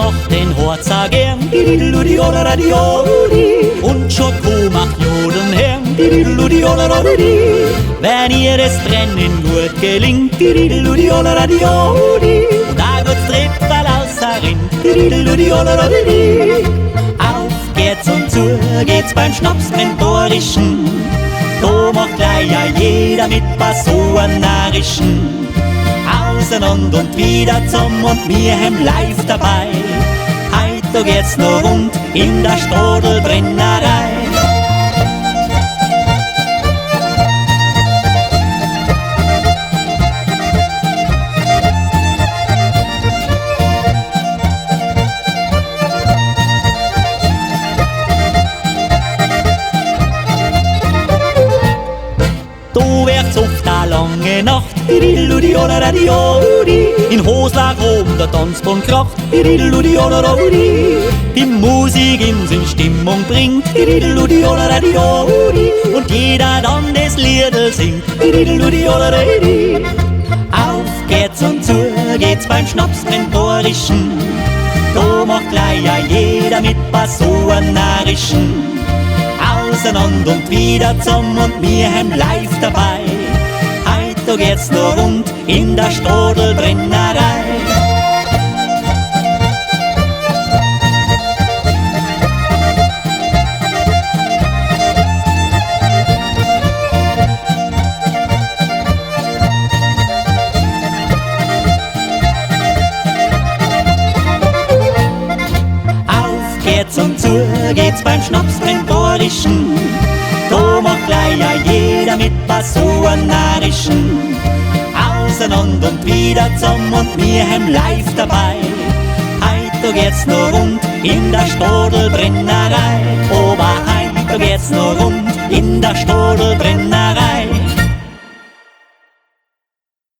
kocht den Horzer gern, und Schoko macht Jodeln her. Wenn ihr das Trennen gut gelingt, und da gut's Trippfall ausserin. Auf geht's und zu geht's beim Schnapsmentorischen, da macht gleich ja jeder mit was so ein Narischen. Auseinander und wieder zum und wir haben live dabei. Heut da geht's noch rund in der Stadelbrennerei. Du wärst auf der lange Nacht, in Hoslag oben der Tanzbahn kracht, die Musik in sin Stimmung bringt, und jeder dann das Liedl singt. Auf geht's und zu geht's beim Schnapsmentorischen, da macht gleich ja jeder mit was so ein Narischen. Auseinander und wieder zum und wir haben live dabei. Heut da geht's noch rund in der Stadelbrennerei. Auf geht's und zu geht's beim Schnapsmentorischen, da macht gleich ja jeder mit was so ein Narischen. Auseinander und wieder zum und wir haben live dabei. Heut da geht's noch rund in der Stadelbrennerei. Oberheim, da geht's noch rund in der Stadelbrennerei.